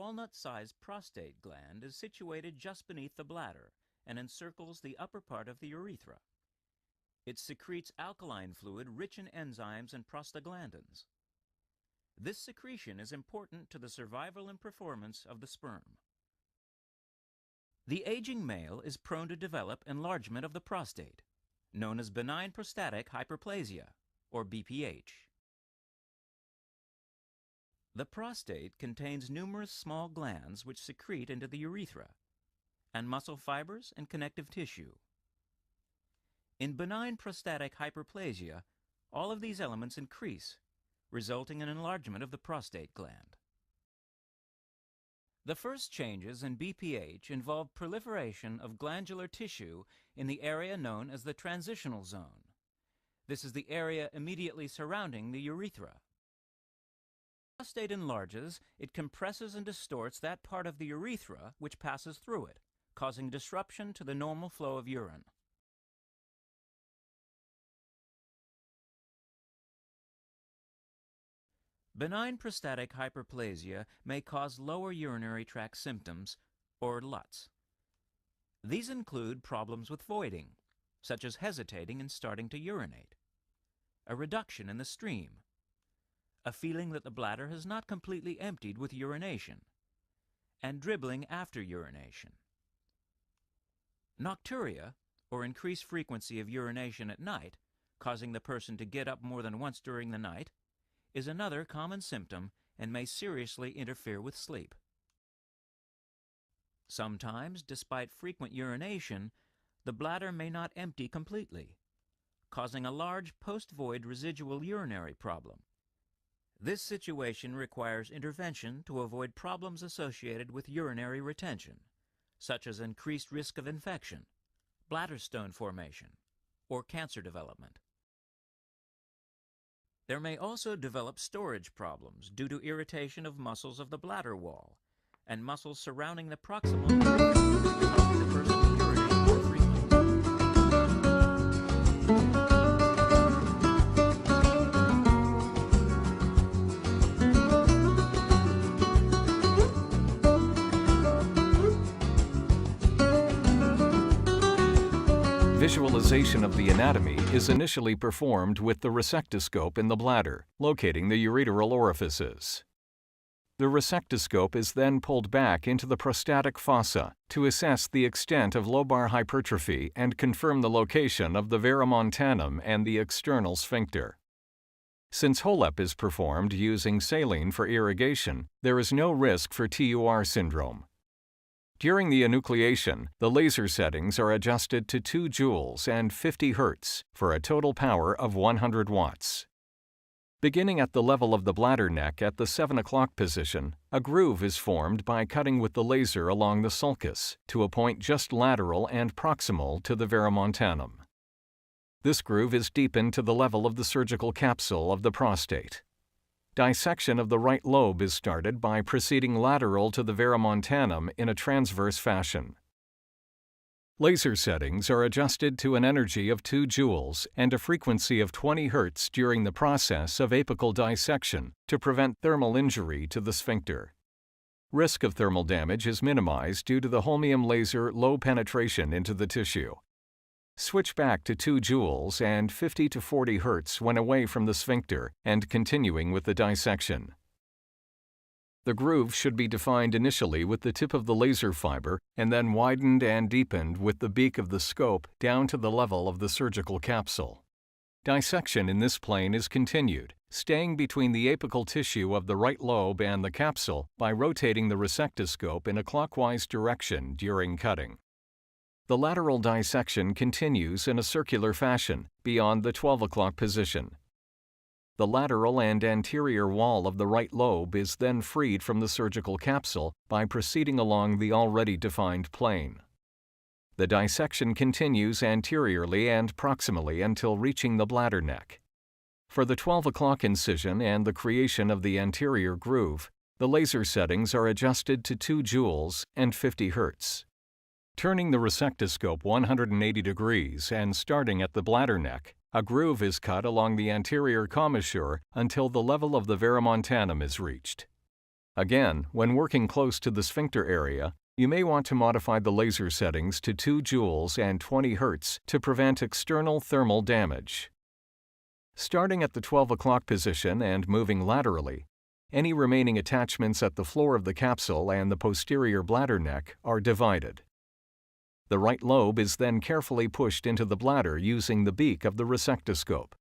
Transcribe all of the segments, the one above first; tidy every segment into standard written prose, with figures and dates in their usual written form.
walnut-sized prostate gland is situated just beneath the bladder and encircles the upper part of the urethra. It secretes alkaline fluid rich in enzymes and prostaglandins. This secretion is important to the survival and performance of the sperm. The aging male is prone to develop enlargement of the prostate, known as benign prostatic hyperplasia, or BPH. The prostate contains numerous small glands which secrete into the urethra, and muscle fibers and connective tissue. In benign prostatic hyperplasia, all of these elements increase, resulting in enlargement of the prostate gland. The first changes in BPH involve proliferation of glandular tissue in the area known as the transitional zone. This is the area immediately surrounding the urethra. As the prostate enlarges, it compresses and distorts that part of the urethra which passes through it, causing disruption to the normal flow of urine. Benign prostatic hyperplasia may cause lower urinary tract symptoms, or LUTS. These include problems with voiding, such as hesitating and starting to urinate, a reduction in the stream, a feeling that the bladder has not completely emptied with urination, and dribbling after urination. Nocturia, or increased frequency of urination at night, causing the person to get up more than once during the night, is another common symptom and may seriously interfere with sleep. Sometimes, despite frequent urination, the bladder may not empty completely, causing a large post-void residual urinary problem. This situation requires intervention to avoid problems associated with urinary retention, such as increased risk of infection, bladder stone formation, or cancer development. There may also develop storage problems due to irritation of muscles of the bladder wall and muscles surrounding the proximal urethra, causing the person to urinate more frequently. Visualization of the anatomy is initially performed with the resectoscope in the bladder, locating the ureteral orifices. The resectoscope is then pulled back into the prostatic fossa to assess the extent of lobar hypertrophy and confirm the location of the verumontanum and the external sphincter. Since HoLEP is performed using saline for irrigation, there is no risk for TUR syndrome. During the enucleation, the laser settings are adjusted to 2 joules and 50 Hz for a total power of 100 watts. Beginning at the level of the bladder neck at the 7 o'clock position, a groove is formed by cutting with the laser along the sulcus to a point just lateral and proximal to the verumontanum. This groove is deepened to the level of the surgical capsule of the prostate. Dissection of the right lobe is started by proceeding lateral to the verumontanum in a transverse fashion. Laser settings are adjusted to an energy of 2 joules and a frequency of 20 Hz during the process of apical dissection to prevent thermal injury to the sphincter. Risk of thermal damage is minimized due to the Holmium laser low penetration into the tissue. Switch back to 2 joules and 50 to 40 Hz when away from the sphincter and continuing with the dissection. The groove should be defined initially with the tip of the laser fiber and then widened and deepened with the beak of the scope down to the level of the surgical capsule. Dissection in this plane is continued, staying between the apical tissue of the right lobe and the capsule by rotating the resectoscope in a clockwise direction during cutting. The lateral dissection continues in a circular fashion beyond the 12 o'clock position. The lateral and anterior wall of the right lobe is then freed from the surgical capsule by proceeding along the already defined plane. The dissection continues anteriorly and proximally until reaching the bladder neck. For the 12 o'clock incision and the creation of the anterior groove, the laser settings are adjusted to 2 joules and 50 Hz. Turning the resectoscope 180 degrees and starting at the bladder neck, a groove is cut along the anterior commissure until the level of the verumontanum is reached. Again, when working close to the sphincter area, you may want to modify the laser settings to 2 joules and 20 Hz to prevent external thermal damage. Starting at the 12 o'clock position and moving laterally, any remaining attachments at the floor of the capsule and the posterior bladder neck are divided. The right lobe is then carefully pushed into the bladder using the beak of the resectoscope.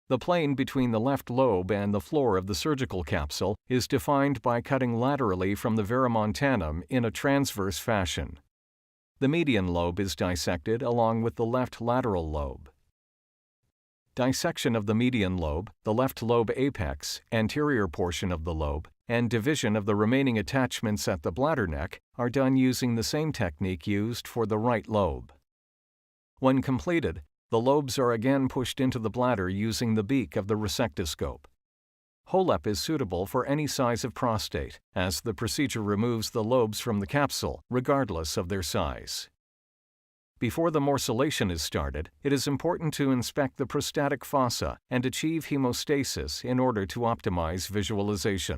The plane between the left lobe and the floor of the surgical capsule is defined by cutting laterally from the verumontanum in a transverse fashion. The median lobe is dissected along with the left lateral lobe. Dissection of the median lobe, the left lobe apex, anterior portion of the lobe, and division of the remaining attachments at the bladder neck are done using the same technique used for the right lobe. When completed, the lobes are again pushed into the bladder using the beak of the resectoscope. HoLEP is suitable for any size of prostate, as the procedure removes the lobes from the capsule, regardless of their size. Before the morcellation is started, it is important to inspect the prostatic fossa and achieve hemostasis in order to optimize visualization.